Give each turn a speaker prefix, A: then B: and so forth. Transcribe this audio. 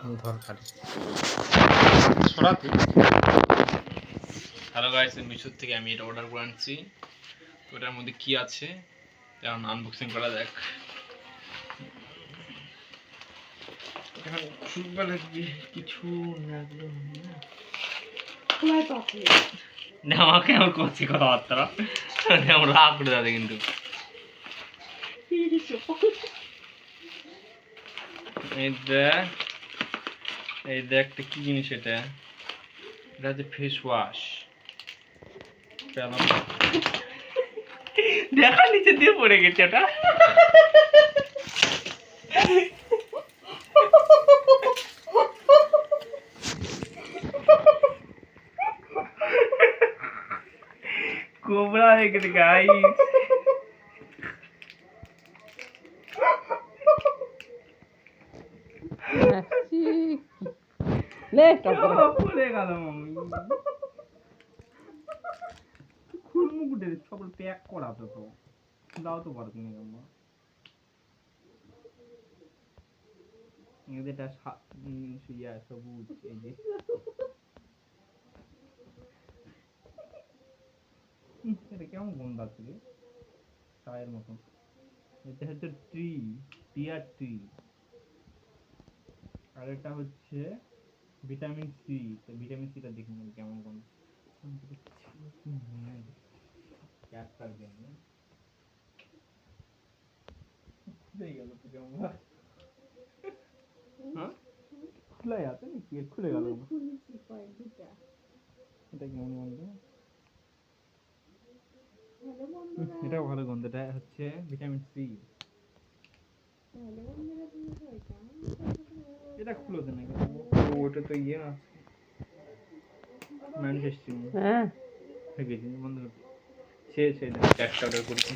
A: দরকার সরাতে। Hello guys, Meesho থেকে আমি এটা অর্ডার করে আনছি। ওটার মধ্যে কি আছে এখন আনবক্সিং করা যাক। এখন খুলবা লাগবে, কিছু লাগলো না। আমাকে আমার করছি কথাবার্তা আমার রাগ করে যাবে কিন্তু। এই দেখ একটা কি জিনিস, এটা হচ্ছে ফেস ওয়াশ। দেখা নিচে দিয়ে পড়ে গেছে ওটা। কোবরা হয়ে গেছে গাইস। পড়ে গেল মামি। খুলমুকুটে সকল প্যাক করা তো, দাও তো পারো তুমি আম্মা। এটা সবুজ, এই যে এটা কেমন গন্ধ আছে রে, চায়ের মতন। এটা হচ্ছে টিয়ার ট্রি। আর এটা হচ্ছে ভিটামিন সি। তো ভিটামিন সিটা দেখুন কেমন গন্ধ। খুলে গেল তো কেমন, খুলে আছে নাকি? খুলে গেল। এটা কেমন গন্ধ? এটাও ভালো গন্ধ। এটা হচ্ছে ভিটামিন সি। এটা খুলে দেন নাকি? ওটা তো ইয়ে আছে, ম্যানচেস্টার। হ্যাঁ হয়ে গেছে, বন্ধ করতে। সে একটা অর্ডার করছি।